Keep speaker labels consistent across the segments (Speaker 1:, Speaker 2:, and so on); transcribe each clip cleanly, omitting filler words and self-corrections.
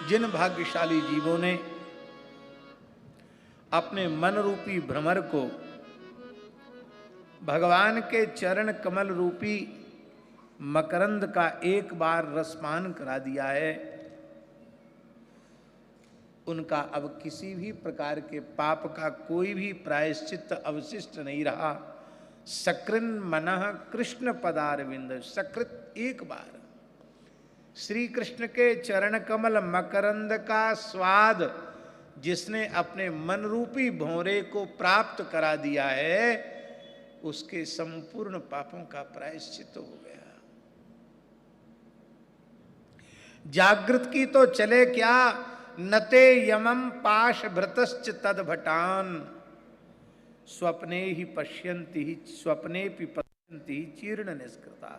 Speaker 1: जिन भाग्यशाली जीवों ने अपने मन रूपी भ्रमर को भगवान के चरण कमल रूपी मकरंद का एक बार रसपान करा दिया है, उनका अब किसी भी प्रकार के पाप का कोई भी प्रायश्चित अवशिष्ट नहीं रहा। सकृन मनः कृष्ण पदारविंद, सकृत एक बार श्री कृष्ण के चरण कमल मकरंद का स्वाद जिसने अपने मन रूपी भौरे को प्राप्त करा दिया है, उसके संपूर्ण पापों का प्रायश्चित हो गया। जागृत की तो चले क्या, नते यमं पाश भृतश्च तद्भटान, स्वप्ने ही पश्यन्ति ही स्वप्ने पि पश्यन्ति ही चीर्ण निष्कृता।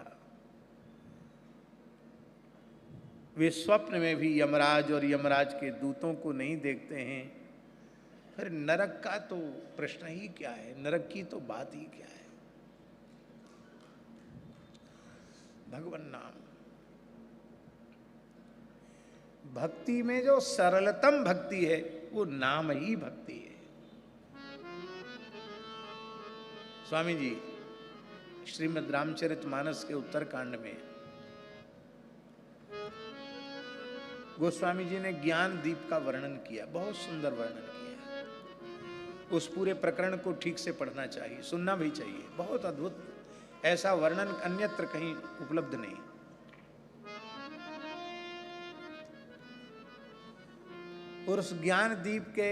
Speaker 1: वे स्वप्न में भी यमराज और यमराज के दूतों को नहीं देखते हैं। फिर नरक का तो प्रश्न ही क्या है, नरक की तो बात ही क्या है। भगवान नाम, भक्ति में जो सरलतम भक्ति है वो नाम ही भक्ति है। स्वामी जी श्रीमद् रामचरितमानस के उत्तरकांड में गोस्वामी जी ने ज्ञान दीप का वर्णन किया, बहुत सुंदर वर्णन किया। उस पूरे प्रकरण को ठीक से पढ़ना चाहिए, सुनना भी चाहिए, बहुत अद्भुत, ऐसा वर्णन अन्यत्र कहीं उपलब्ध नहीं। और उस ज्ञान दीप के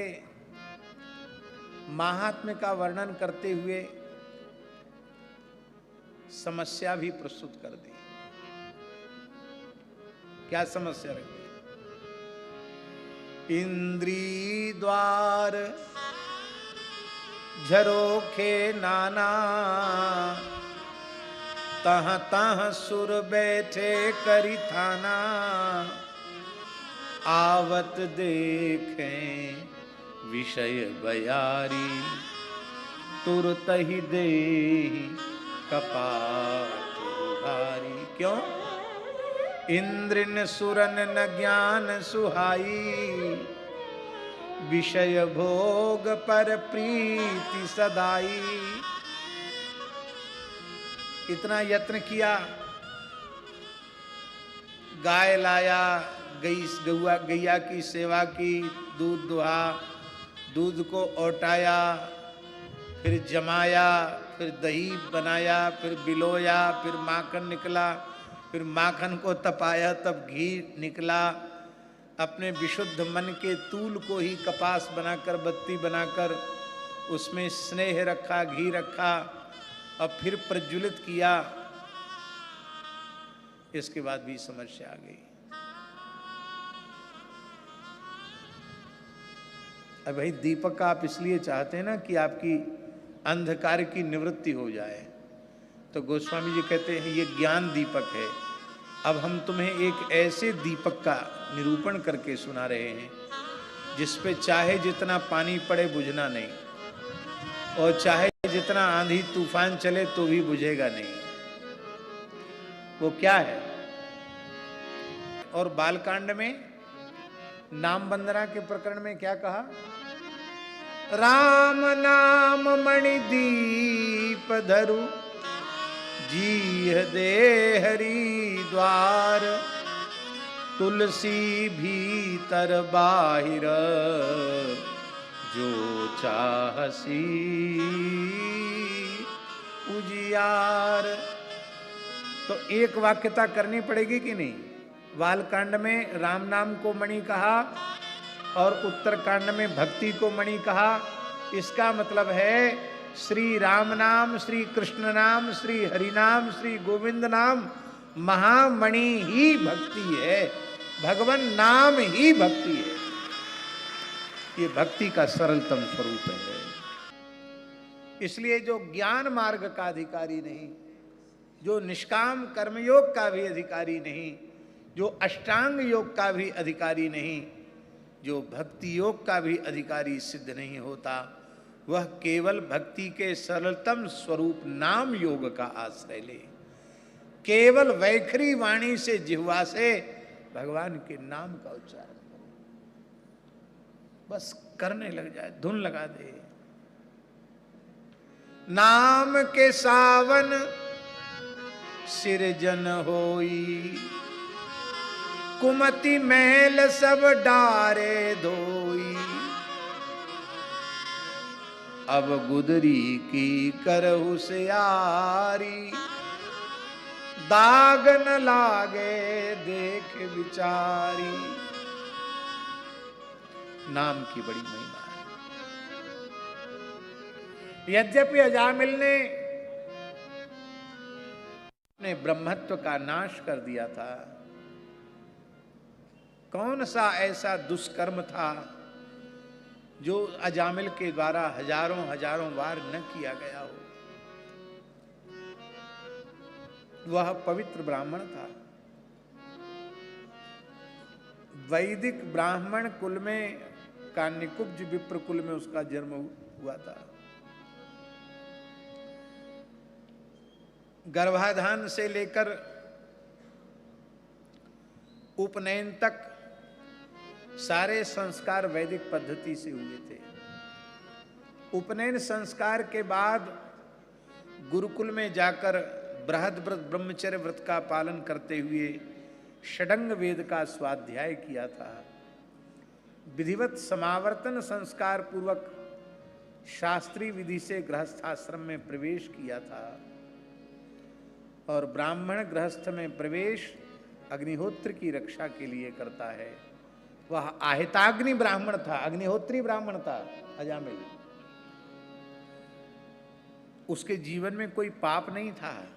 Speaker 1: महात्म्य का वर्णन करते हुए समस्या भी प्रस्तुत कर दी। क्या समस्या रखी? इंद्री द्वार झरोखे नाना, तह तह सुर बैठे करी थाना, आवत देखें विषय बयारी, तुरत ही दे कपाट उघारी। क्यों? इंद्रिन सुरन न ज्ञान सुहाई, विषय भोग पर प्रीति सदाई। इतना यत्न किया, गाय लाया, गैया की सेवा की, दूध दुहा, दूध को औटाया, फिर जमाया, फिर दही बनाया, फिर बिलोया, फिर माखन निकला, फिर माखन को तपाया तब घी निकला। अपने विशुद्ध मन के तूल को ही कपास बनाकर, बत्ती बनाकर उसमें स्नेह रखा, घी रखा और फिर प्रज्वलित किया। इसके बाद भी समस्या आ गई। अब भाई दीपक का आप इसलिए चाहते हैं ना कि आपकी अंधकार की निवृत्ति हो जाए, तो गोस्वामी जी कहते हैं ये ज्ञान दीपक है। अब हम तुम्हें एक ऐसे दीपक का निरूपण करके सुना रहे हैं जिस पे चाहे जितना पानी पड़े बुझना नहीं, और चाहे जितना आंधी तूफान चले तो भी बुझेगा नहीं। वो क्या है? और बालकांड में नाम वंदना के प्रकरण में क्या कहा? राम नाम मणि दीप धरु, जीह दे हरि द्वार, तुलसी भीतर बाहिर, जो चाहसी उजियार। तो एक वाक्यता करनी पड़ेगी कि नहीं? बालकांड में राम नाम को मणि कहा और उत्तरकांड में भक्ति को मणि कहा। इसका मतलब है श्री राम नाम, श्री कृष्ण नाम, श्री हरि नाम, श्री गोविंद नाम महामणि ही भक्ति है, भगवान नाम ही भक्ति है। ये भक्ति का सरलतम स्वरूप है। इसलिए जो ज्ञान मार्ग का अधिकारी नहीं, जो निष्काम कर्मयोग का भी अधिकारी नहीं, जो अष्टांग योग का भी अधिकारी नहीं, जो भक्ति योग का भी अधिकारी सिद्ध नहीं होता, वह केवल भक्ति के सरलतम स्वरूप नाम योग का आश्रय ले। केवल वैखरी वाणी से, जिह्वा से भगवान के नाम का उच्चारण करो। बस करने लग जाए, धुन लगा दे। नाम के सावन सिरजन होई, कुमति मैल सब डारे धोई। अब गुदरी की करहु सियारी, दाग न लागे देख विचारी। नाम की बड़ी महिमा है। यद्यपि अजामिल ने अपने ब्रह्मत्व का नाश कर दिया था, कौन सा ऐसा दुष्कर्म था जो अजामिल के द्वारा हजारों हजारों बार न किया गया हो। वह पवित्र ब्राह्मण था। वैदिक ब्राह्मण कुल में, कान्यकुब्ज विप्र कुल में उसका जन्म हुआ था। गर्भाधान से लेकर उपनयन तक सारे संस्कार वैदिक पद्धति से हुए थे। उपनयन संस्कार के बाद गुरुकुल में जाकर बृहद व्रत, ब्रह्मचर्य व्रत का पालन करते हुए षडंग वेद का स्वाध्याय किया था। विधिवत समावर्तन संस्कार पूर्वक शास्त्रीय विधि से गृहस्थाश्रम में प्रवेश किया था। और ब्राह्मण गृहस्थ में प्रवेश अग्निहोत्र की रक्षा के लिए करता है। वह आहिताग्नि ब्राह्मण था, अग्निहोत्री ब्राह्मण था अजामिल। उसके जीवन में कोई पाप नहीं था।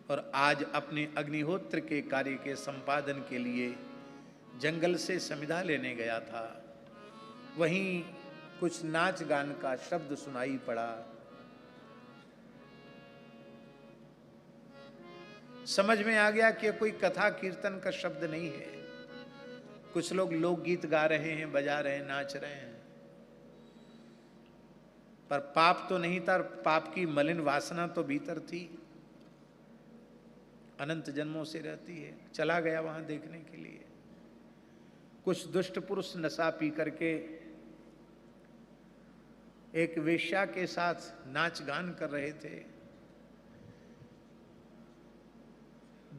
Speaker 1: और आज अपने अग्निहोत्र के कार्य के संपादन के लिए जंगल से समिधा लेने गया था। वहीं कुछ नाच गान का शब्द सुनाई पड़ा। समझ में आ गया कि कोई कथा कीर्तन का शब्द नहीं है। कुछ लोग लोकगीत गा रहे हैं, बजा रहे हैं, नाच रहे हैं, पर पाप तो नहीं था। पाप की मलिन वासना तो भीतर थी, अनंत जन्मों से रहती है। चला गया वहां देखने के लिए। कुछ दुष्ट पुरुष नशा पी करके एक वेश्या के साथ नाच गान कर रहे थे।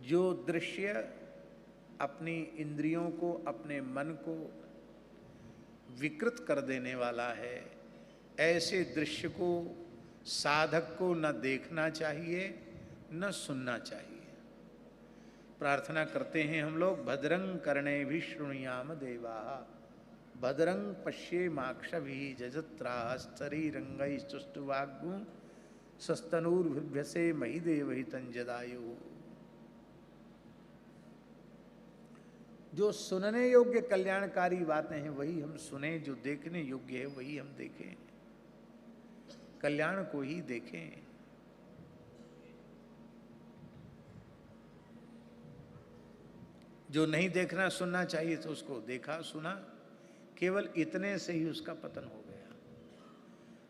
Speaker 1: जो दृश्य अपनी इंद्रियों को, अपने मन को विकृत कर देने वाला है, ऐसे दृश्य को साधक को न देखना चाहिए न सुनना चाहिए। प्रार्थना करते हैं हम लोग, भद्रं कर्णे शृणुयाम देवा, भद्रं पश्येमाक्षभिः जजत्राः स्तरीरंगैस्तुष्टुवाग्गुं सस्तनूर्भिभ्यसे महिदेवहितं जदायुः। जो सुनने योग्य कल्याणकारी बातें हैं वही हम सुने, जो देखने योग्य है वही हम देखें, कल्याण को ही देखें। जो नहीं देखना सुनना चाहिए तो उसको देखा सुना, केवल इतने से ही उसका पतन हो गया।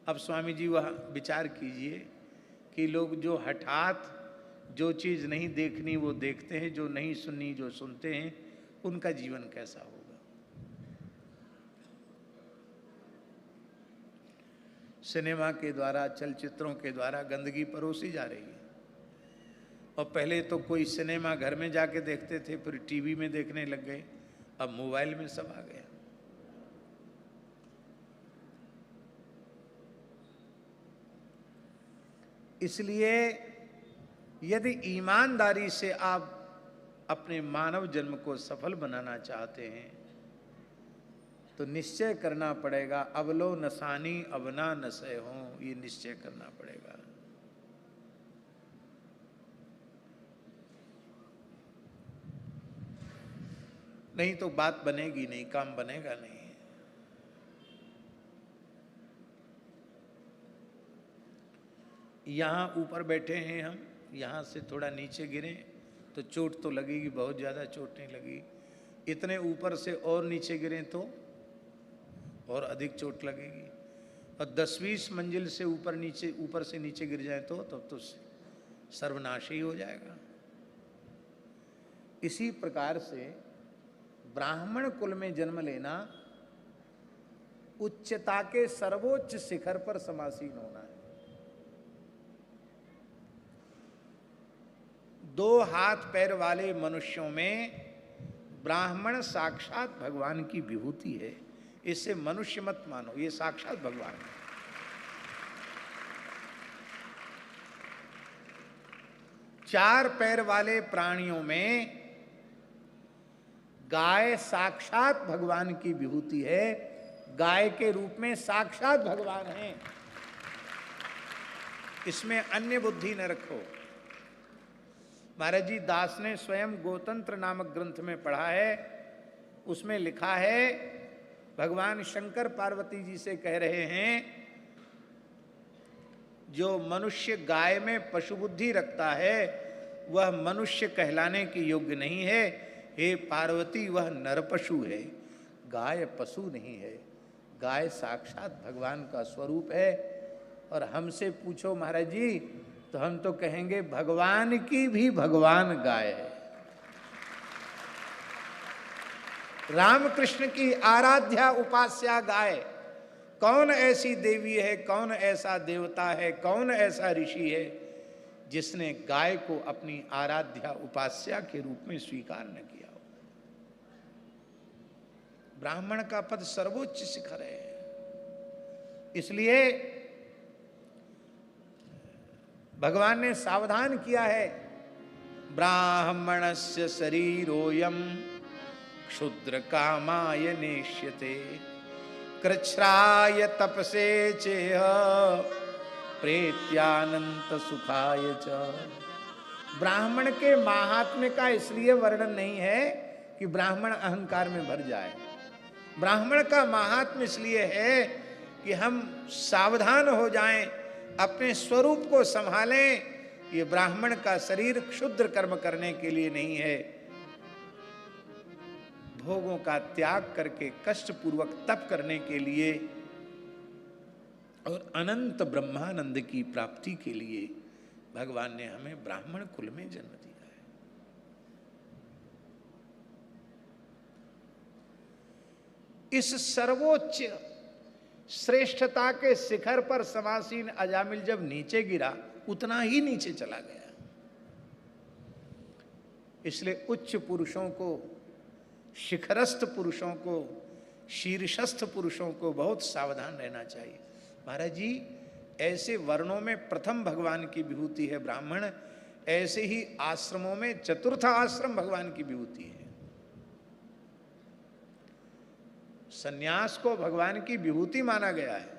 Speaker 1: अब स्वामी जी वह विचार कीजिए कि लोग जो हठात जो चीज नहीं देखनी वो देखते हैं, जो नहीं सुननी जो सुनते हैं, उनका जीवन कैसा होगा। सिनेमा के द्वारा, चलचित्रों के द्वारा गंदगी परोसी जा रही है। और पहले तो कोई सिनेमा घर में जाके देखते थे, फिर टीवी में देखने लग गए, अब मोबाइल में सब आ गया। इसलिए यदि ईमानदारी से आप अपने मानव जन्म को सफल बनाना चाहते हैं तो निश्चय करना पड़ेगा, अवलो नसानी अवना नशे हो, ये निश्चय करना पड़ेगा। नहीं तो बात बनेगी नहीं, काम बनेगा नहीं। यहाँ ऊपर बैठे हैं हम, यहाँ से थोड़ा नीचे गिरे तो चोट तो लगेगी, बहुत ज़्यादा चोट नहीं लगी। इतने ऊपर से और नीचे गिरे तो और अधिक चोट लगेगी। और 10-20 मंजिल से ऊपर से नीचे गिर जाए तो तब तो सर्वनाश ही हो जाएगा। इसी प्रकार से ब्राह्मण कुल में जन्म लेना उच्चता के सर्वोच्च शिखर पर समासीन होना है। 2 हाथ पैर वाले मनुष्यों में ब्राह्मण साक्षात भगवान की विभूति है। इससे मनुष्य मत मानो, ये साक्षात भगवान है। चार पैर वाले प्राणियों में गाय साक्षात भगवान की विभूति है। गाय के रूप में साक्षात भगवान है। इसमें अन्य बुद्धि न रखो। महाराज जी दास ने स्वयं गोतंत्र नामक ग्रंथ में पढ़ा है, उसमें लिखा है भगवान शंकर पार्वती जी से कह रहे हैं, जो मनुष्य गाय में पशु बुद्धि रखता है वह मनुष्य कहलाने के योग्य नहीं है। हे पार्वती, वह नर पशु है, गाय पशु नहीं है। गाय साक्षात भगवान का स्वरूप है। और हमसे पूछो महाराज जी, तो हम तो कहेंगे भगवान की भी भगवान गाय है। रामकृष्ण की आराध्या उपास्या गाय। कौन ऐसी देवी है, कौन ऐसा देवता है, कौन ऐसा ऋषि है जिसने गाय को अपनी आराध्या उपास्या के रूप में स्वीकार न किया हो। ब्राह्मण का पद सर्वोच्च शिखर है। इसलिए भगवान ने सावधान किया है, ब्राह्मणस्य शरीरोयम क्षुद्र कामाय नेष्यते कृच्छ्राय तपसे चेह प्रेत्यानंत सुखाय च। ब्राह्मण के महात्म्य का इसलिए वर्णन नहीं है कि ब्राह्मण अहंकार में भर जाए। ब्राह्मण का महात्म्य इसलिए है कि हम सावधान हो जाएं, अपने स्वरूप को संभालें। ये ब्राह्मण का शरीर क्षुद्र कर्म करने के लिए नहीं है, भोगों का त्याग करके कष्ट पूर्वक तप करने के लिए और अनंत ब्रह्मानंद की प्राप्ति के लिए भगवान ने हमें ब्राह्मण कुल में जन्म दिया है। इस सर्वोच्च श्रेष्ठता के शिखर पर समासीन अजामिल जब नीचे गिरा, उतना ही नीचे चला गया। इसलिए उच्च पुरुषों को, शिखरस्थ पुरुषों को, शीर्षस्थ पुरुषों को बहुत सावधान रहना चाहिए। महाराज जी, ऐसे वर्णों में प्रथम भगवान की विभूति है ब्राह्मण, ऐसे ही आश्रमों में चतुर्थ आश्रम भगवान की विभूति है। सन्यास को भगवान की विभूति माना गया है।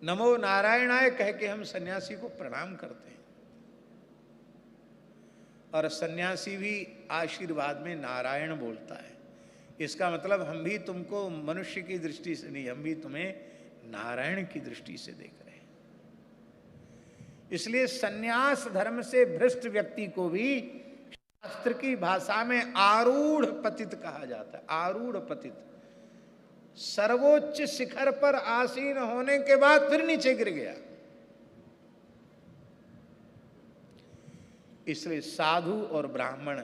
Speaker 1: नमो नारायणाय कह के हम सन्यासी को प्रणाम करते हैं, और सन्यासी भी आशीर्वाद में नारायण बोलता है। इसका मतलब हम भी तुमको मनुष्य की दृष्टि से नहीं, हम भी तुम्हें नारायण की दृष्टि से देख रहे हैं। इसलिए सन्यास धर्म से भ्रष्ट व्यक्ति को भी शास्त्र की भाषा में आरूढ़ पतित कहा जाता है। आरूढ़ पतित, सर्वोच्च शिखर पर आसीन होने के बाद फिर नीचे गिर गया। इसलिए साधु और ब्राह्मण,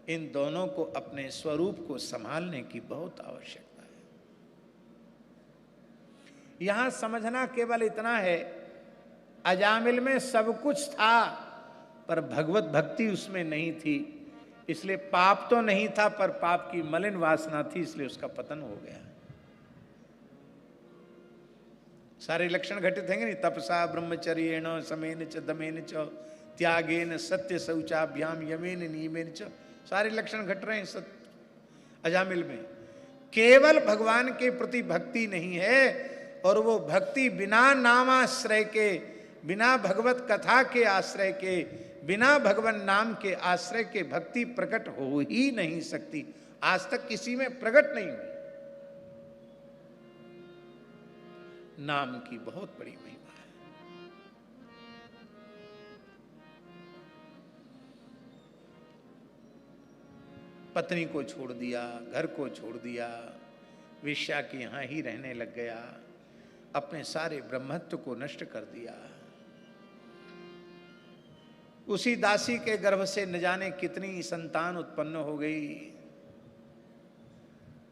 Speaker 1: इन दोनों को अपने स्वरूप को संभालने की बहुत आवश्यकता है। यहां समझना केवल इतना है, अजामिल में सब कुछ था पर भगवत भक्ति उसमें नहीं थी। इसलिए पाप तो नहीं था पर पाप की मलिन वासना थी, इसलिए उसका पतन हो गया। सारे लक्षण घटित हैं नहीं, तपसा ब्रह्मचर्येण समेन च दमेन च त्यागेन सत्य शौचाभ्याम यमेन नियमेन च, सारे लक्षण घट रहे हैं अजामिल में। केवल भगवान के प्रति भक्ति नहीं है, और वो भक्ति बिना नामाश्रय के, बिना भगवत कथा के आश्रय के, बिना भगवान नाम के आश्रय के भक्ति प्रकट हो ही नहीं सकती। आज तक किसी में प्रकट नहीं हुई। नाम की बहुत बड़ी महिमा है। पत्नी को छोड़ दिया, घर को छोड़ दिया, वेश्या के यहां ही रहने लग गया, अपने सारे ब्रह्मत्व को नष्ट कर दिया। उसी दासी के गर्भ से न जाने कितनी संतान उत्पन्न हो गई।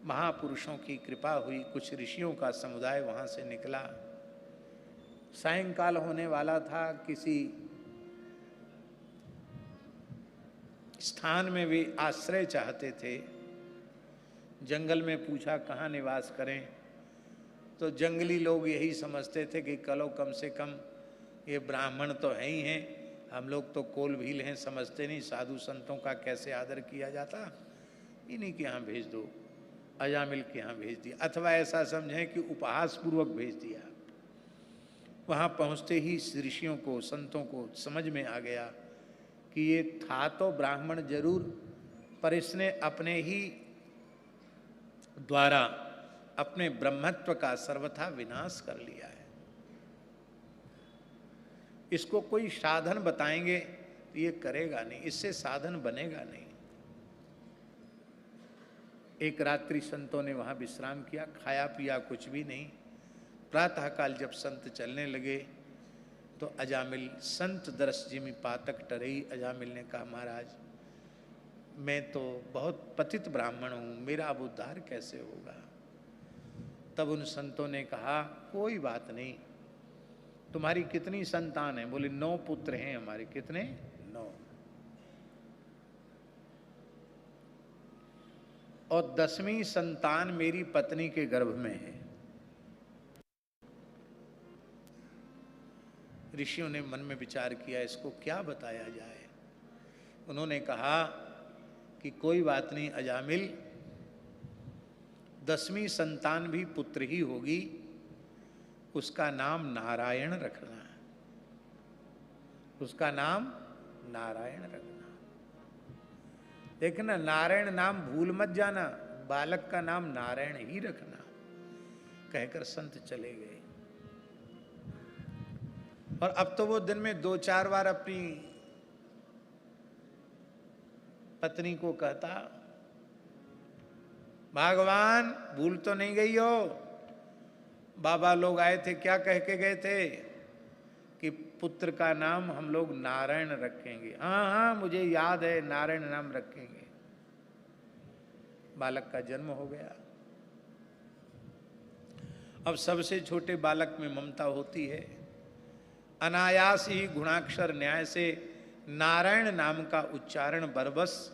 Speaker 1: महापुरुषों की कृपा हुई, कुछ ऋषियों का समुदाय वहां से निकला। सायंकाल होने वाला था, किसी स्थान में वे आश्रय चाहते थे। जंगल में पूछा कहाँ निवास करें, तो जंगली लोग यही समझते थे कि कलो कम से कम ये ब्राह्मण तो है ही हैं, हम लोग तो कोल भील हैं, समझते नहीं साधु संतों का कैसे आदर किया जाता, इन्हीं के यहाँ भेज दो। अजामिल के यहाँ भेज दिया, अथवा ऐसा समझें कि उपहास पूर्वक भेज दिया। वहाँ पहुँचते ही ऋषियों को, संतों को समझ में आ गया कि ये था तो ब्राह्मण जरूर, पर इसने अपने ही द्वारा अपने ब्रह्मत्व का सर्वथा विनाश कर लिया है। इसको कोई साधन बताएंगे तो ये करेगा नहीं, इससे साधन बनेगा नहीं। एक रात्रि संतों ने वहां विश्राम किया, खाया पिया कुछ भी नहीं। प्रातःकाल जब संत चलने लगे तो अजामिल संत दरस जिमि पातक टरई, अजामिल ने कहा महाराज मैं तो बहुत पतित ब्राह्मण हूँ, मेरा अब उद्धार कैसे होगा। तब उन संतों ने कहा कोई बात नहीं, तुम्हारी कितनी संतान है? बोले 9 पुत्र हैं हमारे। कितने? 9। और 10वीं संतान मेरी पत्नी के गर्भ में है। ऋषियों ने मन में विचार किया इसको क्या बताया जाए। उन्होंने कहा कि कोई बात नहीं अजामिल, 10वीं संतान भी पुत्र ही होगी, उसका नाम नारायण रखना, उसका नाम नारायण रखना। देखना नारायण नाम भूल मत जाना, बालक का नाम नारायण ही रखना। कहकर संत चले गए। और अब तो वो दिन में 2-4 बार अपनी पत्नी को कहता भगवान भूल तो नहीं गई हो, बाबा लोग आए थे क्या कह के गए थे कि पुत्र का नाम हम लोग नारायण रखेंगे। हाँ हाँ मुझे याद है, नारायण नाम रखेंगे। बालक का जन्म हो गया। अब सबसे छोटे बालक में ममता होती है। अनायास ही गुणाक्षर न्याय से नारायण नाम का उच्चारण बरबस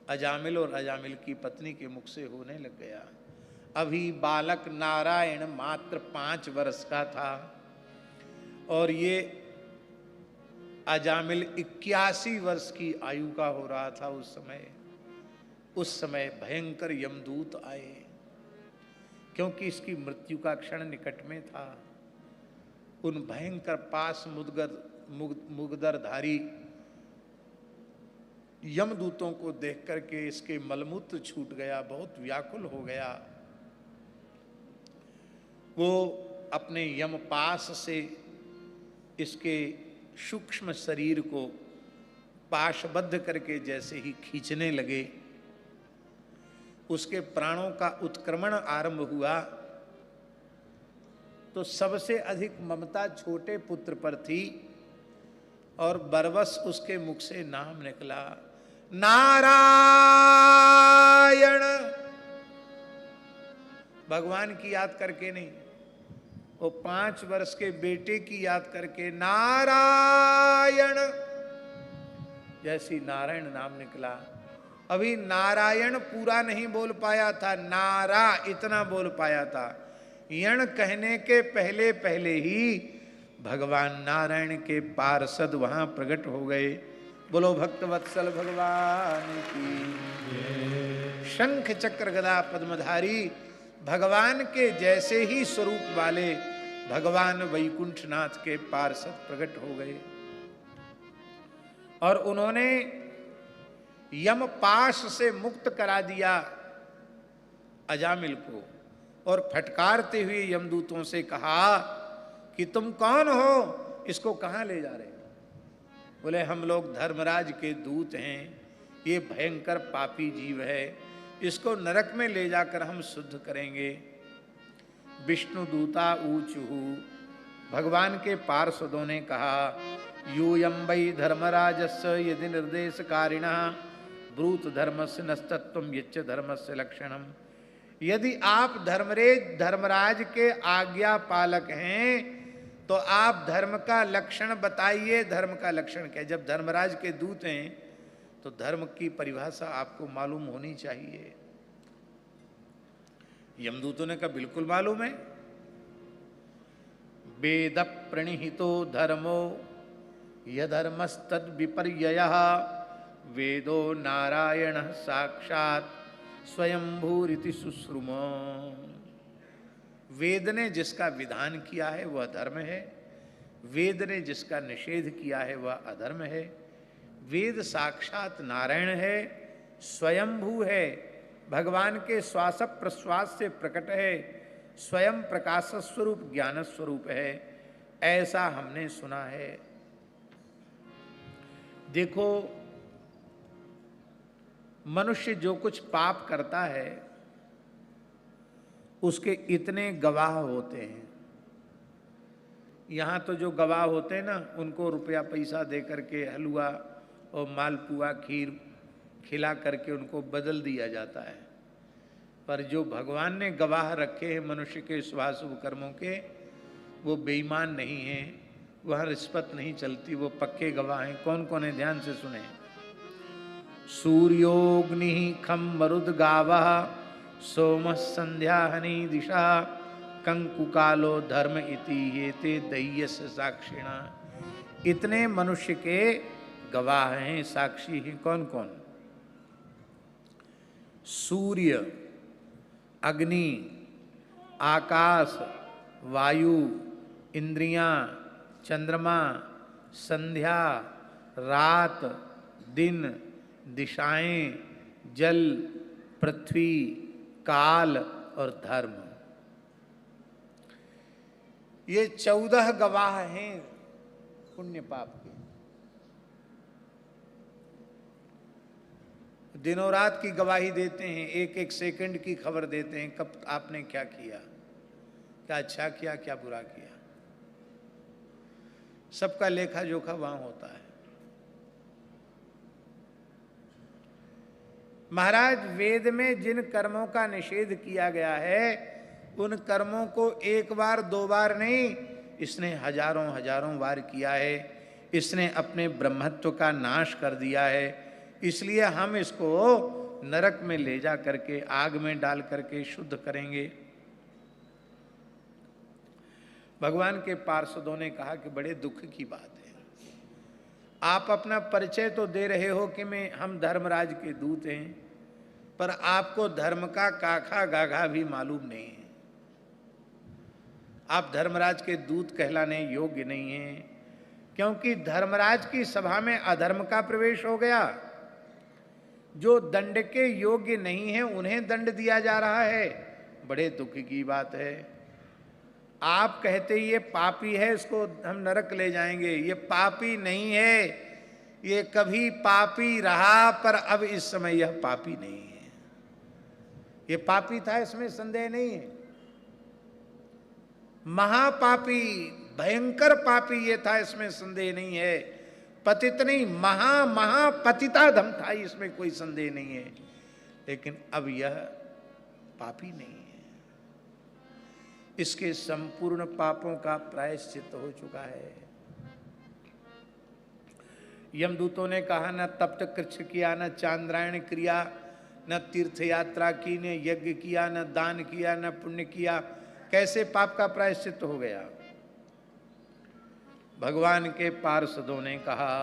Speaker 1: अजामिल और अजामिल की पत्नी के मुख से होने लग गया। अभी बालक नारायण मात्र 5 वर्ष का था और ये अजामिल 81 वर्ष की आयु का हो रहा था उस समय भयंकर यमदूत आए, क्योंकि इसकी मृत्यु का क्षण निकट में था। उन भयंकर पास मुगदरधारी यमदूतों को देख करके इसके मलमूत्र छूट गया, बहुत व्याकुल हो गया। वो अपने यमपाश से इसके सूक्ष्म शरीर को पाशबद्ध करके जैसे ही खींचने लगे, उसके प्राणों का उत्क्रमण आरंभ हुआ। तो सबसे अधिक ममता छोटे पुत्र पर थी और बरबस उसके मुख से नाम निकला नारायण। भगवान की याद करके नहीं, वो 5 वर्ष के बेटे की याद करके नारायण। जैसी नारायण नाम निकला, अभी नारायण पूरा नहीं बोल पाया था, नारा इतना बोल पाया था। यण कहने के पहले पहले ही भगवान नारायण के पार्षद वहां प्रकट हो गए। बोलो भक्तवत्सल भगवान की। शंख चक्र गदा पद्मधारी भगवान के जैसे ही स्वरूप वाले भगवान वैकुंठनाथ के पार्षद प्रकट हो गए और उन्होंने यमपाश से मुक्त करा दिया अजामिल को और फटकारते हुए यमदूतों से कहा कि तुम कौन हो, इसको कहां ले जा रहे हो? बोले हम लोग धर्मराज के दूत हैं, ये भयंकर पापी जीव है, इसको नरक में ले जाकर हम शुद्ध करेंगे। विष्णु दूता ऊचुहु, भगवान के पार्षदों ने कहा यूयं वै धर्मराजस्य यदि निर्देशकारिणः ब्रूत धर्मस्य नस्तत्वं यच्च धर्मस्य लक्षणम। यदि आप धर्मराज के आज्ञा पालक हैं तो आप धर्म का लक्षण बताइए। धर्म का लक्षण क्या है? जब धर्मराज के दूत हैं तो धर्म की परिभाषा आपको मालूम होनी चाहिए। यमदूतों ने कहा बिल्कुल मालूम है। वेद प्रणिहितो धर्मो यधर्मस्तद विपर्ययः वेदो नारायण साक्षात स्वयंभूरिति सुश्रुम। वेद ने जिसका विधान किया है वह धर्म है, वेद ने जिसका निषेध किया है वह अधर्म है। वेद साक्षात नारायण है, स्वयंभू है, भगवान के श्वास प्रश्वास से प्रकट है, स्वयं प्रकाश स्वरूप ज्ञान स्वरूप है, ऐसा हमने सुना है। देखो, मनुष्य जो कुछ पाप करता है उसके इतने गवाह होते हैं। यहाँ तो जो गवाह होते हैं ना, उनको रुपया पैसा दे करके हलवा और मालपुआ खीर खिला करके उनको बदल दिया जाता है। पर जो भगवान ने गवाह रखे हैं मनुष्य के शुभाशुभ कर्मों के, वो बेईमान नहीं है, वह रिश्वत नहीं चलती, वो पक्के गवाह हैं। कौन कौन है? ध्यान से सुने। सूर्योग्नि खम मरुद गावः सोम संध्या हनि दिशा कंकुकालो धर्म इति येते दह्यस साक्षिणा। इतने मनुष्य के गवाह हैं, साक्षी हैं। कौन कौन? सूर्य, अग्नि, आकाश, वायु, इंद्रियां, चंद्रमा, संध्या, रात, दिन, दिशाएं, जल, पृथ्वी, काल और धर्म। ये 14 गवाह हैं पुण्य पाप के। दिनों रात की गवाही देते हैं, एक एक सेकंड की खबर देते हैं, कब आपने क्या किया, क्या अच्छा किया, क्या बुरा किया। सबका लेखा जोखा वहां होता है। महाराज, वेद में जिन कर्मों का निषेध किया गया है उन कर्मों को एक बार दो बार नहीं, इसने हजारों हजारों बार किया है। इसने अपने ब्रह्मत्व का नाश कर दिया है। इसलिए हम इसको नरक में ले जा करके आग में डाल करके शुद्ध करेंगे। भगवान के पार्षदों ने कहा कि बड़े दुख की बात है, आप अपना परिचय तो दे रहे हो कि हम धर्मराज के दूत हैं, पर आपको धर्म का काखा गाघा भी मालूम नहीं है। आप धर्मराज के दूत कहलाने योग्य नहीं हैं, क्योंकि धर्मराज की सभा में अधर्म का प्रवेश हो गया। जो दंड के योग्य नहीं है उन्हें दंड दिया जा रहा है। बड़े दुख की बात है। आप कहते ये पापी है, इसको हम नरक ले जाएंगे। ये पापी नहीं है, ये कभी पापी रहा, पर अब इस समय यह पापी नहीं है। ये पापी था, इसमें संदेह नहीं है। महापापी, भयंकर पापी ये था, इसमें संदेह नहीं है। पतित नहीं, महापतिताधम था, इसमें कोई संदेह नहीं है। लेकिन अब यह पापी नहीं है। इसके संपूर्ण पापों का प्रायश्चित हो चुका है। यमदूतों ने कहा, न तप्त कृच्छ किया, न चांद्रायण क्रिया, न तीर्थ यात्रा की, न यज्ञ किया, न दान किया, न पुण्य किया, कैसे पाप का प्रायश्चित हो गया? भगवान के पार्षदों ने कहा,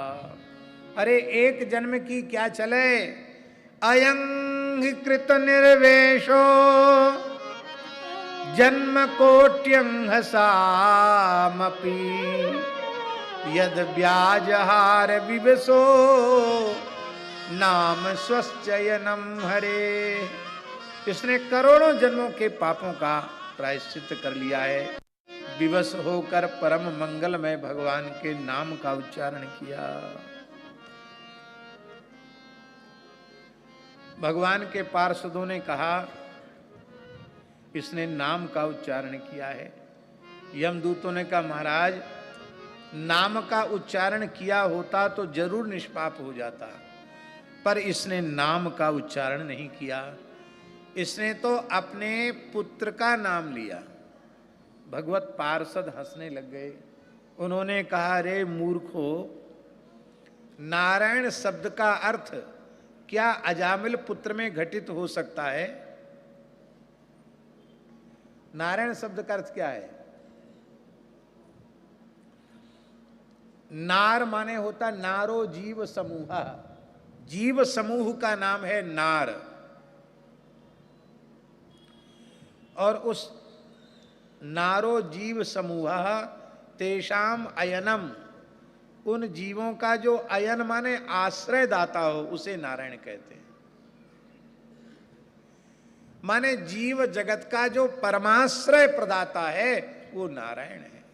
Speaker 1: अरे एक जन्म की क्या चले, अयं कृत निर्वेशो जन्म कोट्यं सामपि यद ब्याजहार विवसो नाम स्वश्चयनम हरे। इसने करोड़ों जन्मों के पापों का प्रायश्चित कर लिया है। विवश होकर परम मंगलमय भगवान के नाम का उच्चारण किया। भगवान के पार्षदों ने कहा, इसने नाम का उच्चारण किया है। यमदूतों ने कहा, महाराज नाम का उच्चारण किया होता तो जरूर निष्पाप हो जाता, पर इसने नाम का उच्चारण नहीं किया। इसने तो अपने पुत्र का नाम लिया। भगवत पार्षद हंसने लग गए। उन्होंने कहा, रे मूर्खो, नारायण शब्द का अर्थ क्या अजामिल पुत्र में घटित हो सकता है? नारायण शब्द का अर्थ क्या है? नार माने होता नारो जीव समूह, जीव समूह का नाम है नार। और उस नारो जीव समूह तेषाम अयनम, उन जीवों का जो अयन माने आश्रय दाता हो, उसे नारायण कहते हैं। माने जीव जगत का जो परमाश्रय प्रदाता है वो नारायण है।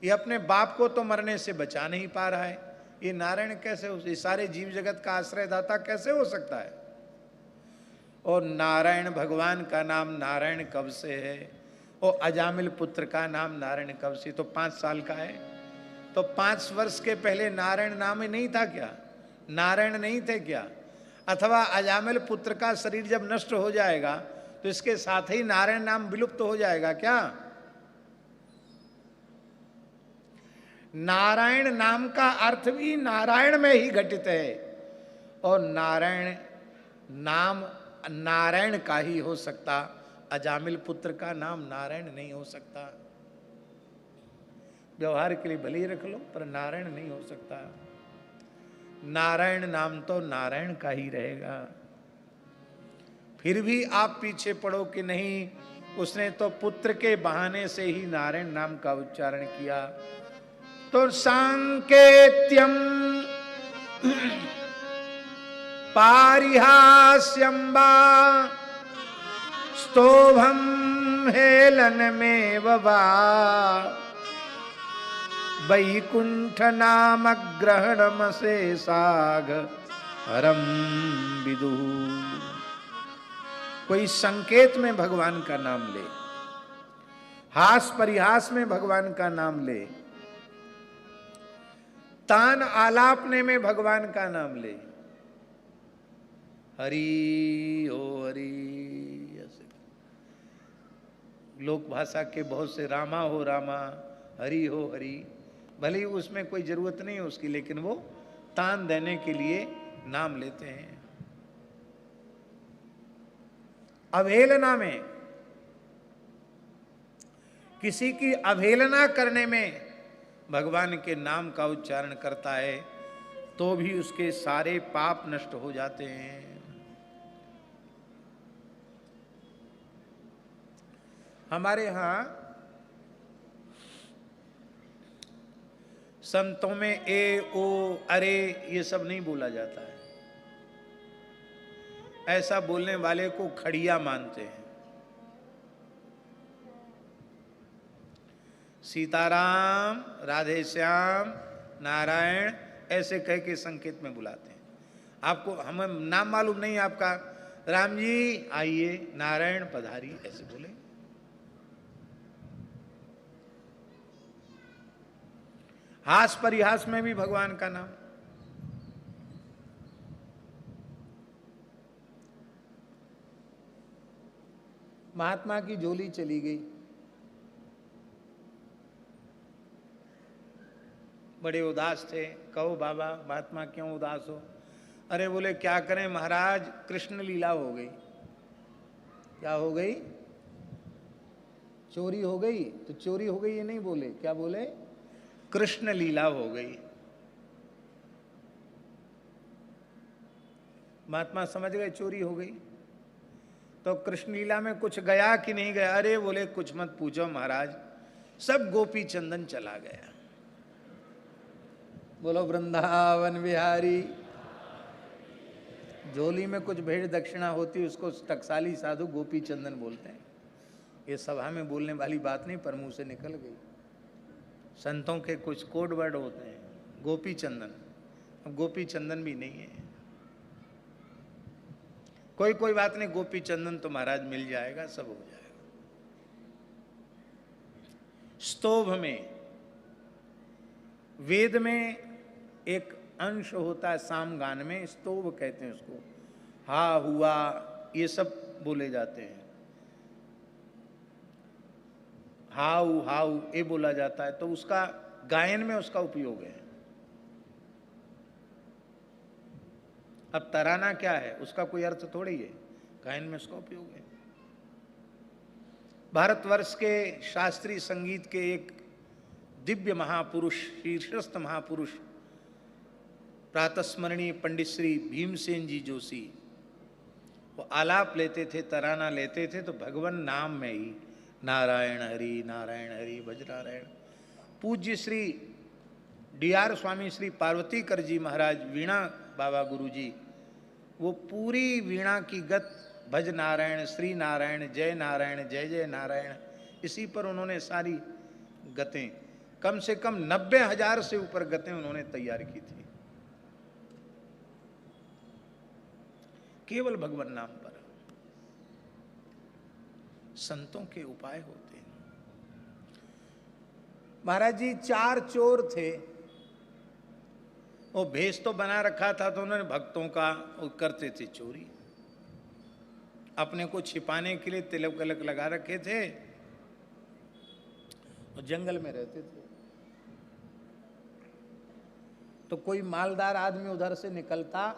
Speaker 1: ये अपने बाप को तो मरने से बचा नहीं पा रहा है, ये नारायण कैसे हो, सारे जीव जगत का आश्रयदाता कैसे हो सकता है? और नारायण भगवान का नाम नारायण कब से है? और अजामिल पुत्र का नाम नारायण कब से? तो 5 साल का है, तो 5 वर्ष के पहले नारायण नाम ही नहीं था क्या? नारायण नहीं थे क्या? अथवा अजामिल पुत्र का शरीर जब नष्ट हो जाएगा तो इसके साथ ही नारायण नाम विलुप्त हो जाएगा क्या? नारायण नाम का अर्थ भी नारायण में ही घटित है, और नारायण नाम नारायण का ही हो सकता, अजामिल पुत्र का नाम नारायण नहीं हो सकता। व्यवहार के लिए भले ही रख लो, पर नारायण नहीं हो सकता। नारायण नाम तो नारायण का ही रहेगा। फिर भी आप पीछे पड़ो कि नहीं, उसने तो पुत्र के बहाने से ही नारायण नाम का उच्चारण किया। तो सांकेत्यम पारिहास्यम वा स्तोभम हेलनमेव वा वैकुंठ नाम ग्रहणम से साग हरम विदु। कोई संकेत में भगवान का नाम ले, हास परिहास में भगवान का नाम ले, तान आलापने में भगवान का नाम ले, हरि ओ हरि। लोक भाषा के बहुत से रामा हो रामा, हरि हो हरि, भले ही उसमें कोई जरूरत नहीं है उसकी, लेकिन वो तान देने के लिए नाम लेते हैं। अवहेलना में, किसी की अवहेलना करने में भगवान के नाम का उच्चारण करता है तो भी उसके सारे पाप नष्ट हो जाते हैं। हमारे यहां संतों में ए ओ अरे ये सब नहीं बोला जाता है। ऐसा बोलने वाले को खड़िया मानते हैं। सीताराम, राधे श्याम, नारायण ऐसे कह के संकेत में बुलाते हैं। आपको हमें नाम मालूम नहीं आपका, राम जी आइए, नारायण पधारी, ऐसे बोले। हास परिहास में भी भगवान का नाम। महात्मा की झोली चली गई, बड़े उदास थे। कहो बाबा महात्मा क्यों उदास हो? अरे बोले क्या करें महाराज, कृष्ण लीला हो गई। क्या हो गई? चोरी हो गई। तो चोरी हो गई ये नहीं बोले, क्या बोले? कृष्ण लीला हो गई। महात्मा समझ गए चोरी हो गई। तो कृष्ण लीला में कुछ गया कि नहीं गया? अरे बोले कुछ मत पूछो महाराज, सब गोपी चंदन चला गया। बोलो वृंदावन बिहारी। झोली में कुछ भेंट दक्षिणा होती, उसको टकसाली साधु गोपी चंदन बोलते हैं। ये सभा में बोलने वाली बात नहीं, पर मुंह से निकल गई। संतों के कुछ कोड वर्ड होते हैं, गोपी चंदन। अब गोपी चंदन भी नहीं है। कोई बात नहीं, गोपी चंदन तो महाराज मिल जाएगा, सब हो जाएगा। स्तोभ में वेद में एक अंश होता है सामगान में, स्तोभ कहते हैं उसको, हा हुआ ये सब बोले जाते हैं, हाउ हाउ ये बोला जाता है, तो उसका गायन में उसका उपयोग है। अब तराना क्या है, उसका कोई अर्थ थोड़ी है, गायन में उसका उपयोग है। भारतवर्ष के शास्त्रीय संगीत के एक दिव्य महापुरुष, शीर्षस्थ महापुरुष, प्रातस्मरणीय पंडित श्री भीमसेन जी जोशी, वो आलाप लेते थे, तराना लेते थे तो भगवान नाम में ही नारायण हरि भज नारायण। पूज्य श्री डी.आर. स्वामी श्री पार्वतीकर जी महाराज वीणा बाबा गुरु जी, वो पूरी वीणा की गत भज नारायण, श्री नारायण, जय जय नारायण, इसी पर उन्होंने सारी गतें, कम से कम 90,000 से ऊपर गतें उन्होंने तैयार की थी, केवल भगवान नाम पर। संतों के उपाय होते हैं। महाराज जी 4 चोर थे, वो भेष तो बना रखा था, तो उन्होंने भक्तों का वो करते थे चोरी, अपने को छिपाने के लिए तिलक विलक लगा रखे थे, और जंगल में रहते थे। तो कोई मालदार आदमी उधर से निकलता,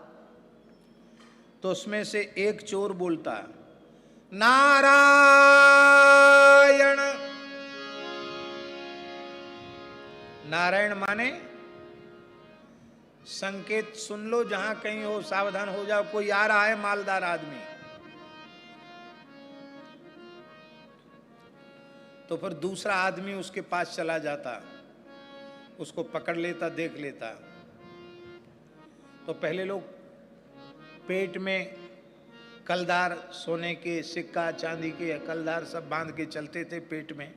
Speaker 1: तो उसमें से एक चोर बोलता, नारायण। नारायण माने संकेत सुन लो, जहां कहीं हो सावधान हो जाओ, कोई आ रहा है मालदार आदमी। तो फिर दूसरा आदमी उसके पास चला जाता, उसको पकड़ लेता, देख लेता। तो पहले लोग पेट में कलदार, सोने के सिक्का, चांदी के कलदार सब बांध के चलते थे पेट में।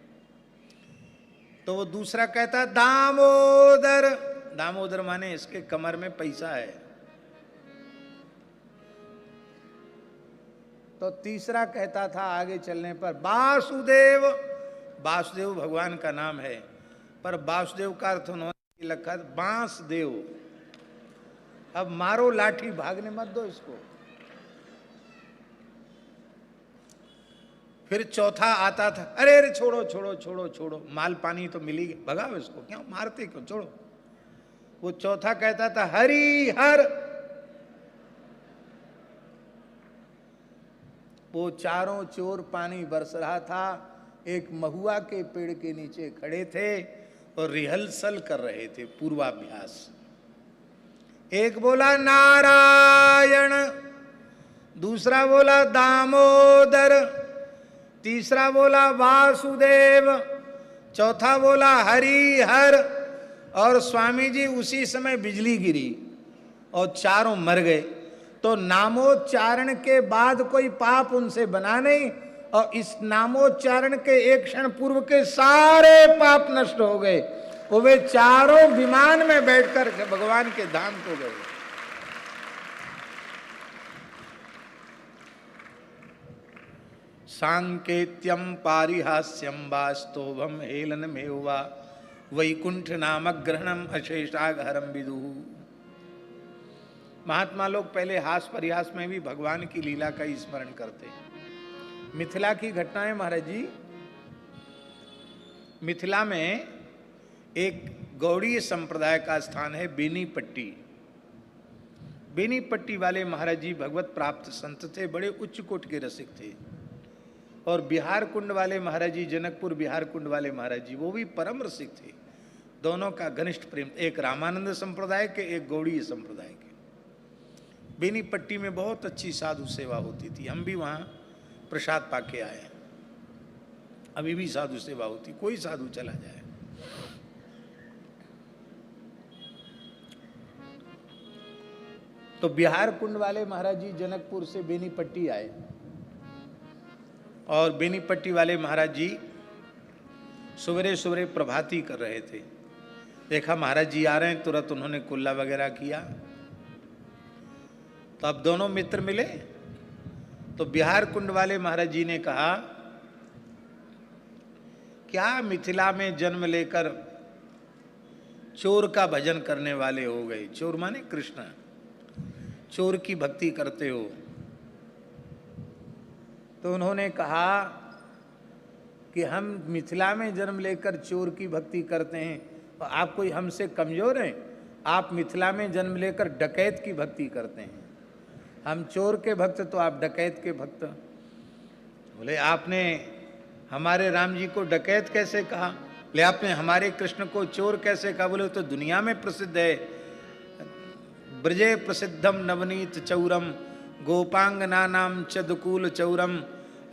Speaker 1: तो वो दूसरा कहता दामोदर। दामोदर माने इसके कमर में पैसा है। तो तीसरा कहता था आगे चलने पर वासुदेव। वासुदेव भगवान का नाम है, पर वासुदेव का अर्थ उन्होंने लिखा बांसदेव। अब मारो लाठी, भागने मत दो इसको। फिर चौथा आता था, अरे अरे छोड़ो छोड़ो छोड़ो छोड़ो, माल पानी तो मिली, भगाओ इसको, क्यों मारते, क्यों, छोड़ो। वो चौथा कहता था हरि हर। वो चारों चोर पानी बरस रहा था, एक महुआ के पेड़ के नीचे खड़े थे और रिहर्सल कर रहे थे, पूर्वाभ्यास। एक बोला नारायण, दूसरा बोला दामोदर, तीसरा बोला वासुदेव, चौथा बोला हरि हर। और स्वामी जी उसी समय बिजली गिरी और चारों मर गए। तो नामोच्चारण के बाद कोई पाप उनसे बना नहीं, और इस नामोच्चारण के एक क्षण पूर्व के सारे पाप नष्ट हो गए। वो वे चारों विमान में बैठकर भगवान के धाम को गए। सांकेत्यम पारिहास्यम वास्तोभम हेलनमेवा वैकुंठ नामक ग्रहणम अशेषाघरम विदु। महात्मा लोग पहले हास परिहास में भी भगवान की लीला का ही स्मरण करते हैं। मिथिला की घटनाएं महाराज जी, मिथिला में एक गौड़ीय संप्रदाय का स्थान है बेनीपट्टी। बेनीपट्टी वाले महाराज जी भगवत प्राप्त संत थे, बड़े उच्च कोट के रसिक थे। और बिहार कुंड वाले महाराज जी, जनकपुर बिहार कुंड वाले महाराज जी, वो भी परम रसिक थे। दोनों का घनिष्ठ प्रेम, एक रामानंद संप्रदाय के, एक गौड़ीय संप्रदाय के। बेनीपट्टी में बहुत अच्छी साधु सेवा होती थी, हम भी वहाँ प्रसाद पाके आए। अभी भी साधु सेवा होती, कोई साधु चला जाए। तो बिहार कुंड वाले महाराज जी जनकपुर से बेनीपट्टी आए, और बेनीपट्टी वाले महाराज जी सवेरे सवेरे प्रभाती कर रहे थे। देखा महाराज जी आ रहे हैं, तुरंत उन्होंने कुल्ला वगैरह किया। तो अब दोनों मित्र मिले, तो बिहार कुंड वाले महाराज जी ने कहा, क्या मिथिला में जन्म लेकर चोर का भजन करने वाले हो गए। चोर माने कृष्ण, चोर की भक्ति करते हो। तो उन्होंने कहा कि हम मिथिला में जन्म लेकर चोर की भक्ति करते हैं और आप कोई हमसे कमजोर हैं? आप मिथिला में जन्म लेकर डकैत की भक्ति करते हैं। हम चोर के भक्त तो आप डकैत के भक्त। बोले आपने हमारे राम जी को डकैत कैसे कहा? बोले आपने हमारे कृष्ण को चोर कैसे कहा? बोले तो दुनिया में प्रसिद्ध है, ब्रजे प्रसिद्धम नवनीत चौरम गोपांगना नाम चदकूल चौरम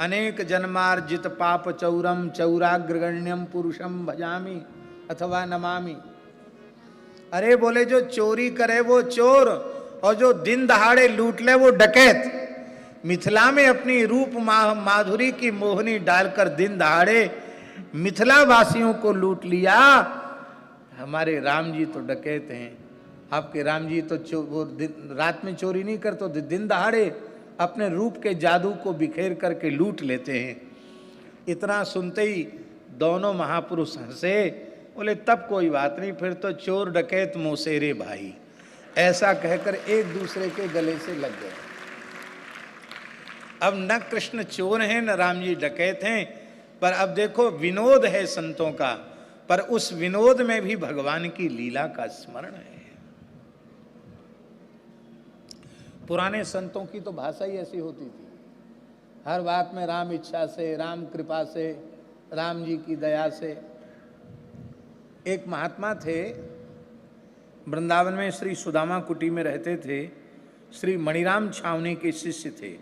Speaker 1: अनेक जन्मार्जित पाप चौरम चौराग्रगण्यम पुरुषम भजामी अथवा नमामि। अरे बोले जो चोरी करे वो चोर और जो दिन दहाड़े लूट ले वो डकैत। मिथिला में अपनी रूप माधुरी की मोहनी डालकर दिन दहाड़े मिथिला वासियों को लूट लिया। हमारे राम जी तो डकैत हैं। आपके राम जी तो वो रात में चोरी नहीं करते, तो दिन दहाड़े अपने रूप के जादू को बिखेर करके लूट लेते हैं। इतना सुनते ही दोनों महापुरुष हंसे। बोले तब कोई बात नहीं, फिर तो चोर डकैत मोसेरे भाई, ऐसा कहकर एक दूसरे के गले से लग गए। अब न कृष्ण चोर हैं न राम जी डकैत हैं, पर अब देखो विनोद है संतों का, पर उस विनोद में भी भगवान की लीला का स्मरण है। पुराने संतों की तो भाषा ही ऐसी होती थी, हर बात में राम इच्छा से, राम कृपा से, राम जी की दया से। एक महात्मा थे, वृंदावन में श्री सुदामा कुटी में रहते थे, श्री मणिराम छावनी के शिष्य थे,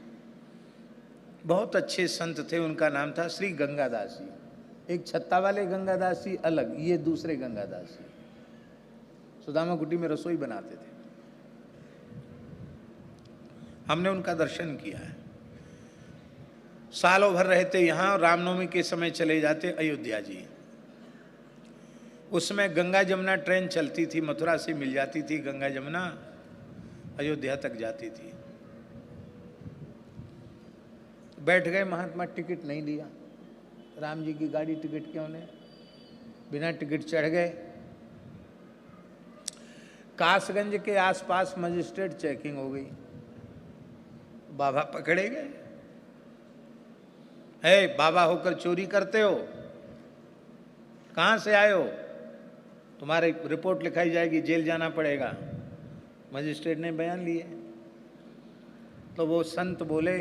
Speaker 1: बहुत अच्छे संत थे। उनका नाम था श्री गंगादास जी। एक छत्ता वाले गंगादास जी अलग, ये दूसरे गंगादास जी। सुदामा कुटी में रसोई बनाते थे। हमने उनका दर्शन किया है। सालों भर रहते यहाँ, रामनवमी के समय चले जाते अयोध्या जी। उसमें गंगा जमुना ट्रेन चलती थी, मथुरा से मिल जाती थी गंगा जमुना, अयोध्या तक जाती थी। बैठ गए महात्मा, टिकट नहीं लिया। राम जी की गाड़ी टिकट क्यों ने, बिना टिकट चढ़ गए। कासगंज के आसपास मजिस्ट्रेट चेकिंग हो गई, बाबा पकड़े गए। है बाबा होकर चोरी करते हो, कहां से आए हो? तुम्हारी रिपोर्ट लिखाई जाएगी, जेल जाना पड़ेगा। मजिस्ट्रेट ने बयान लिए तो वो संत बोले,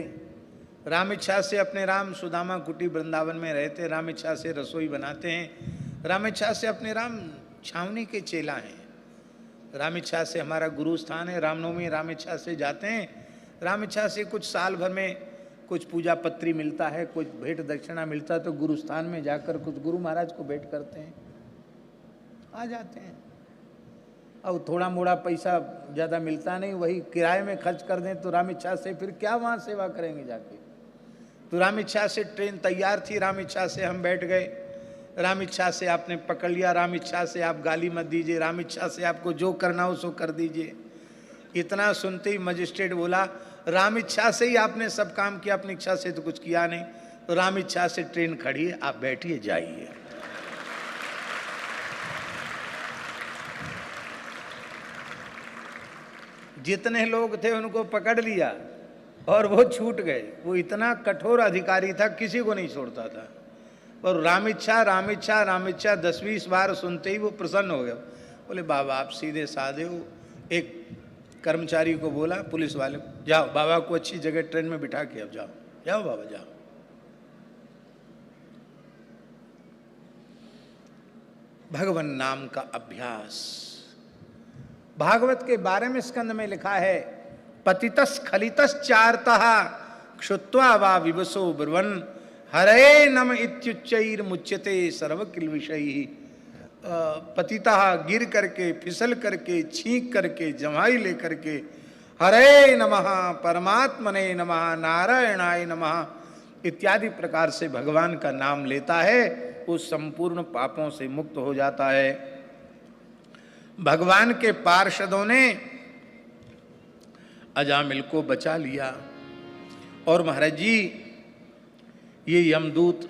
Speaker 1: राम इच्छा से अपने राम सुदामा कुटी वृंदावन में रहते, राम इच्छा से रसोई बनाते हैं, राम इच्छा से अपने राम छावनी के चेला हैं, राम इच्छा से हमारा गुरु स्थान है, रामनवमी राम इच्छा से जाते हैं, राम इच्छा से कुछ साल भर में कुछ पूजा पत्री मिलता है, कुछ भेंट दक्षिणा मिलता है, तो गुरु स्थान में जाकर कुछ गुरु महाराज को भेंट करते हैं, आ जाते हैं। और थोड़ा मोड़ा पैसा ज़्यादा मिलता नहीं, वही किराए में खर्च कर दें तो राम इच्छा से फिर क्या वहाँ सेवा करेंगे जाके। तो राम इच्छा से ट्रेन तैयार थी, राम इच्छा से हम बैठ गए, राम इच्छा से आपने पकड़ लिया, राम इच्छा से आप गाली मत दीजिए, राम इच्छा से आपको जो करना हो सो कर दीजिए। इतना सुनते ही मजिस्ट्रेट बोला, राम इच्छा से ही आपने सब काम किया, अपनी इच्छा से तो कुछ किया नहीं। तो राम इच्छा से ट्रेन खड़ी है, आप बैठिए जाइए। जितने लोग थे उनको पकड़ लिया और वो छूट गए। वो इतना कठोर अधिकारी था, किसी को नहीं छोड़ता था। और राम इच्छा राम इच्छा राम इच्छा 10-20 बार सुनते ही वो प्रसन्न हो गया। बोले बाबा आप सीधे साधे हो। एक कर्मचारी को बोला, पुलिस वाले, जाओ बाबा को अच्छी जगह ट्रेन में बिठा के अब जाओ, जाओ बाबा जाओ। भगवान नाम का अभ्यास। भागवत के 12वें स्कंद में लिखा है, पतितस खलितस चारतः क्षुत्वा वा विवसो ब्रुवन् हरे नम इत्युच्चैर मुच्यते सर्व किल विषयी। पतिता गिर करके, फिसल करके, छींक करके, जमाई लेकर के हरे नमः, परमात्मने नमः, नारायणाय नमः इत्यादि प्रकार से भगवान का नाम लेता है, वो संपूर्ण पापों से मुक्त हो जाता है। भगवान के पार्षदों ने अजामिल को बचा लिया और महाराज जी ये यमदूत,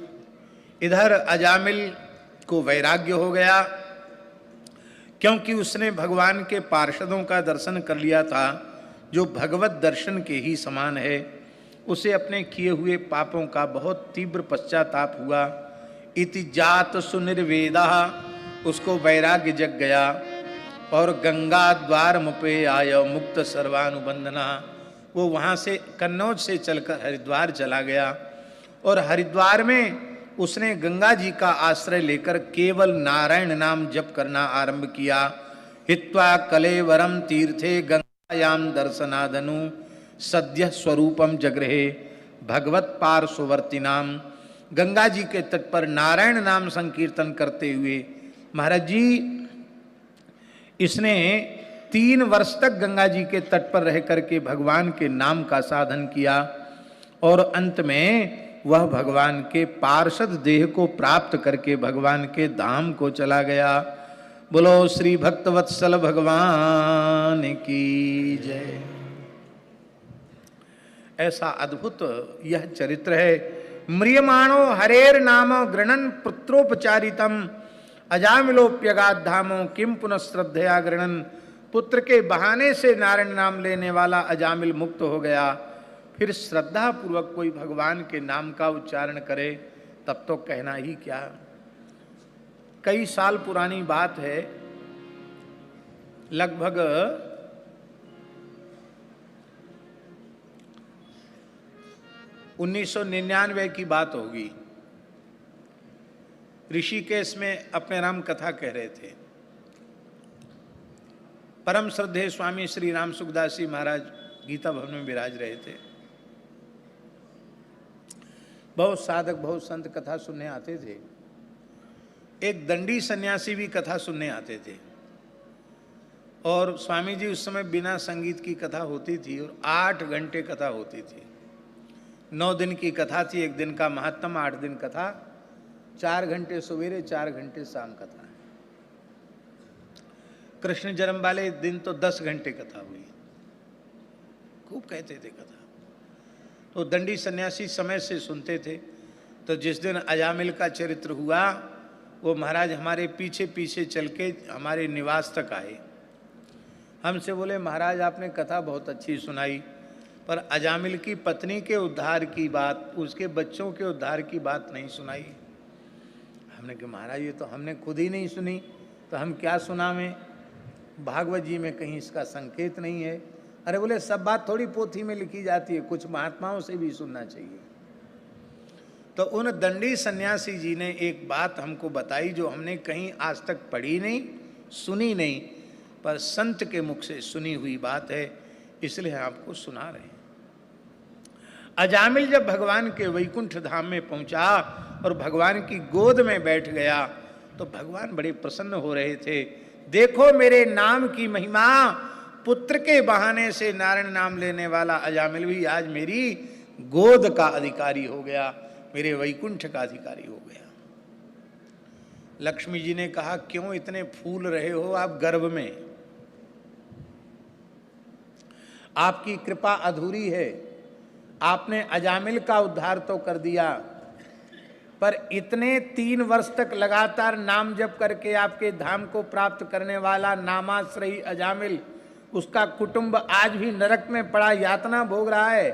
Speaker 1: इधर अजामिल को वैराग्य हो गया, क्योंकि उसने भगवान के पार्षदों का दर्शन कर लिया था, जो भगवत दर्शन के ही समान है। उसे अपने किए हुए पापों का बहुत तीव्र पश्चाताप हुआ। इति जात सुनिर्वेदा, उसको वैराग्य जग गया। और गंगा द्वार मुपे आय मुक्त सर्वानुबंधना, वो वहाँ से कन्नौज से चलकर हरिद्वार चला गया। और हरिद्वार में उसने गंगा जी का आश्रय लेकर केवल नारायण नाम जप करना आरंभ किया। हित्वा कलेवरम तीर्थे गंगायाम दर्शनादनु सद्य स्वरूपम जगृहे भगवत पार्श्ववर्ती नाम। गंगा जी के तट पर नारायण नाम संकीर्तन करते हुए महाराज जी इसने 3 वर्ष तक गंगा जी के तट पर रह करके भगवान के नाम का साधन किया। और अंत में वह भगवान के पार्षद देह को प्राप्त करके भगवान के धाम को चला गया। बोलो श्री भक्तवत्सल भगवान की जय। ऐसा अद्भुत यह चरित्र है। म्रियमाणो हरेर नाम गृणन पुत्रोपचारितम अजामिलोप्यगाध धामो किम पुनः श्रद्धया गृणन। पुत्र के बहाने से नारायण नाम लेने वाला अजामिल मुक्त हो गया, फिर श्रद्धा पूर्वक कोई भगवान के नाम का उच्चारण करे तब तो कहना ही क्या। कई साल पुरानी बात है, लगभग 1999 की बात होगी। ऋषिकेश में अपने राम कथा कह रहे थे। परम श्रद्धेय स्वामी श्री राम सुखदास जी महाराज गीता भवन में विराज रहे थे। बहुत साधक बहुत संत कथा सुनने आते थे। एक दंडी सन्यासी भी कथा सुनने आते थे। और स्वामी जी उस समय बिना संगीत की कथा होती थी और 8 घंटे कथा होती थी। 9 दिन की कथा थी, एक दिन का महात्म, 8 दिन कथा, 4 घंटे सवेरे 4 घंटे शाम कथा। कृष्ण जन्म वाले दिन तो 10 घंटे कथा हुई। खूब कहते थे कथा। तो दंडी सन्यासी समय से सुनते थे। तो जिस दिन अजामिल का चरित्र हुआ, वो महाराज हमारे पीछे पीछे चल के हमारे निवास तक आए। हमसे बोले, महाराज आपने कथा बहुत अच्छी सुनाई, पर अजामिल की पत्नी के उद्धार की बात, उसके बच्चों के उद्धार की बात नहीं सुनाई। हमने कहा, महाराज ये तो हमने खुद ही नहीं सुनी, तो हम क्या सुनावें? भागवत जी में कहीं इसका संकेत नहीं है। अरे बोले, सब बात थोड़ी पोथी में लिखी जाती है, कुछ महात्माओं से भी सुनना चाहिए। तो उन दंडी सन्यासी जी ने एक बात हमको बताई जो हमने कहीं आज तक पढ़ी नहीं, सुनी नहीं, पर संत के मुख से सुनी हुई बात है, इसलिए आपको सुना रहे हैं। अजामिल जब भगवान के वैकुंठ धाम में पहुंचा और भगवान की गोद में बैठ गया, तो भगवान बड़े प्रसन्न हो रहे थे। देखो मेरे नाम की महिमा, पुत्र के बहाने से नारायण नाम लेने वाला अजामिल भी आज मेरी गोद का अधिकारी हो गया, मेरे वैकुंठ का अधिकारी हो गया। लक्ष्मी जी ने कहा, क्यों इतने फूल रहे हो आप गर्भ में? आपकी कृपा अधूरी है। आपने अजामिल का उद्धार तो कर दिया, पर इतने 3 वर्ष तक लगातार नाम जप करके आपके धाम को प्राप्त करने वाला नामाश्रयी अजामिल, उसका कुटुंब आज भी नरक में पड़ा यातना भोग रहा है।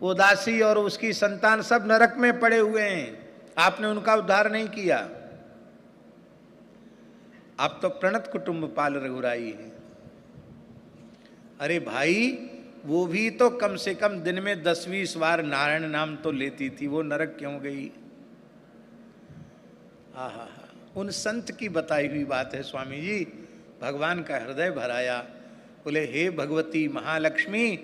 Speaker 1: वो दासी और उसकी संतान सब नरक में पड़े हुए हैं। आपने उनका उद्धार नहीं किया। आप तो प्रणत कुटुंब पाल रघुराई है। अरे भाई, वो भी तो कम से कम दिन में 10-20 बार नारायण नाम तो लेती थी, वो नरक क्यों गई? आहा, उन संत की बताई हुई बात है स्वामी जी। भगवान का हृदय भराया। बोले, हे भगवती महालक्ष्मी,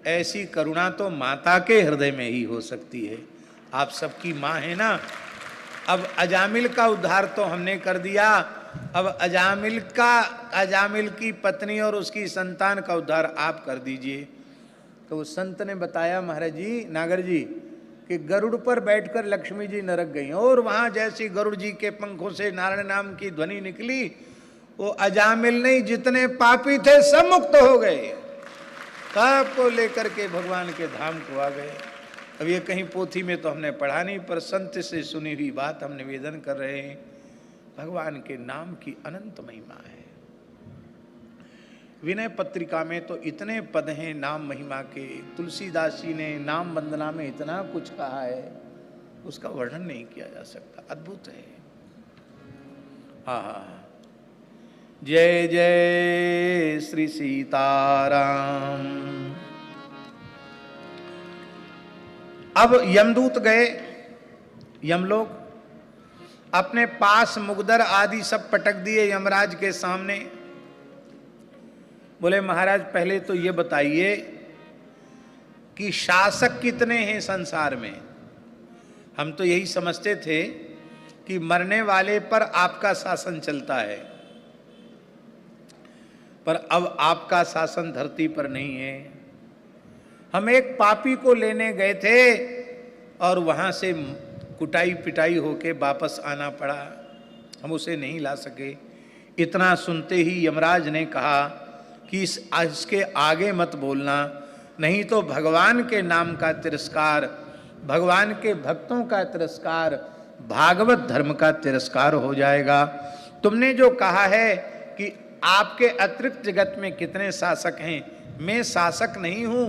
Speaker 1: ऐसी करुणा तो माता के हृदय में ही हो सकती है। आप सबकी माँ है ना। अब अजामिल का उद्धार तो हमने कर दिया, अब अजामिल की पत्नी और उसकी संतान का उद्धार आप कर दीजिए। तो उस संत ने बताया, महाराज जी, नागर जी, कि गरुड़ पर बैठकर लक्ष्मी जी नरक गई और वहां जैसी गरुड़ जी के पंखों से नारायण नाम की ध्वनि निकली, वो अजामिल नहीं, जितने पापी थे सब मुक्त हो गए। सबको लेकर के भगवान के धाम को आ गए। अब ये कहीं पोथी में तो हमने पढ़ा नहीं, पर संत से सुनी हुई बात हम निवेदन कर रहे हैं। भगवान के नाम की अनंत महिमा है। विनय पत्रिका में तो इतने पद हैं नाम महिमा के, तुलसीदास जी ने नाम वंदना में इतना कुछ कहा है, उसका वर्णन नहीं किया जा सकता, अद्भुत है। जय जय श्री सीताराम। अब यमदूत गए, यमलोक अपने पास मुगदर आदि सब पटक दिए यमराज के सामने। बोले महाराज पहले तो ये बताइए कि शासक कितने हैं संसार में। हम तो यही समझते थे कि मरने वाले पर आपका शासन चलता है, पर अब आपका शासन धरती पर नहीं है। हम एक पापी को लेने गए थे और वहां से कुटाई पिटाई होके वापस आना पड़ा, हम उसे नहीं ला सके। इतना सुनते ही यमराज ने कहा कि इसके आगे मत बोलना, नहीं तो भगवान के नाम का तिरस्कार, भगवान के भक्तों का तिरस्कार, भागवत धर्म का तिरस्कार हो जाएगा। तुमने जो कहा है कि आपके अतिरिक्त जगत में कितने शासक हैं, मैं शासक नहीं हूं,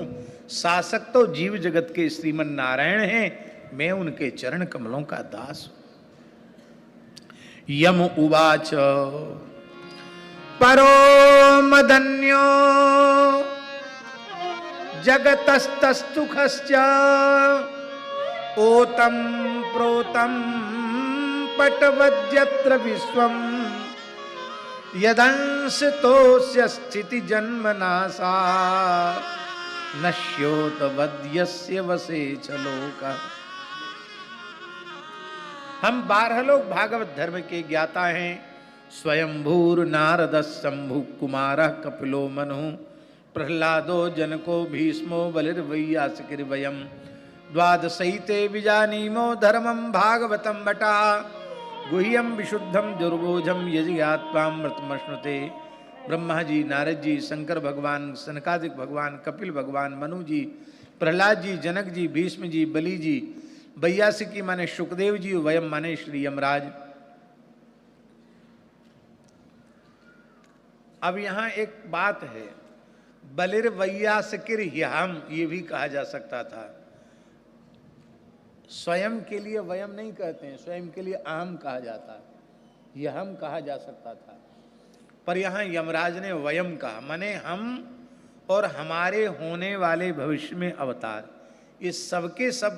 Speaker 1: शासक तो जीव जगत के श्रीमन नारायण हैं, मैं उनके चरण कमलों का दास हूं। यम उवाच परो मदन्यो जगतस्तुखश्च ओतम प्रोतम पटवद्यत्र विश्वम यदंसतोस्य स्थिति जन्मनासा नश्योत वद्यस्य वसे च लोका। हम 12 लोग भागवत धर्म के ज्ञाता हैं। स्वयंभूर नारद शंभु कुमार कपिलो मनु प्रहलादो जनको भीष्मो बलिर्वैयासकिर्वयम् द्वादशैते विजानीमो धर्मं भागवतं बटा गुह्यं विशुद्धं दुर्बोधं यजिज्ञात्वामृतमश्नुते। ब्रह्मा जी, नारद जी, शंकर भगवान, सनकादिक भगवान, कपिल भगवान, मनु जी, प्रहलाद जी, जनक जी, भीष्म जी, बलि जी, वैयासिकी माने सुखदेव जी, वयम माने श्री यमराज। अब यहाँ एक बात है, बलिर्वैयासकिर ह्यहम् ये भी कहा जा सकता था। स्वयं के लिए वयम नहीं कहते हैं, स्वयं के लिए अहम कहा जाता है, ह्यहम् कहा जा सकता था, पर यहाँ यमराज ने वयम कहा, माने हम और हमारे होने वाले भविष्य में अवतार, ये सबके सब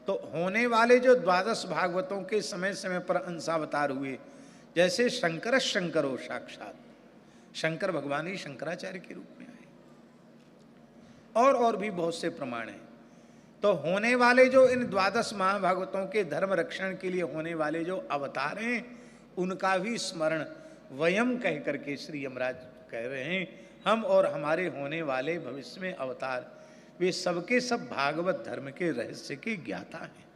Speaker 1: तो होने वाले जो 12 भागवतों के समय समय पर अंशावतार हुए, जैसे शंकर शंकरो साक्षात, शंकर भगवान ही शंकराचार्य के रूप में आए, और भी बहुत से प्रमाण हैं। तो होने वाले जो इन 12 महाभागवतों के धर्म रक्षण के लिए होने वाले जो अवतार हैं, उनका भी स्मरण वयम कह करके श्री यमराज कह रहे हैं। हम और हमारे होने वाले भविष्य में अवतार, वे सबके सब भागवत धर्म के रहस्य के ज्ञाता हैं।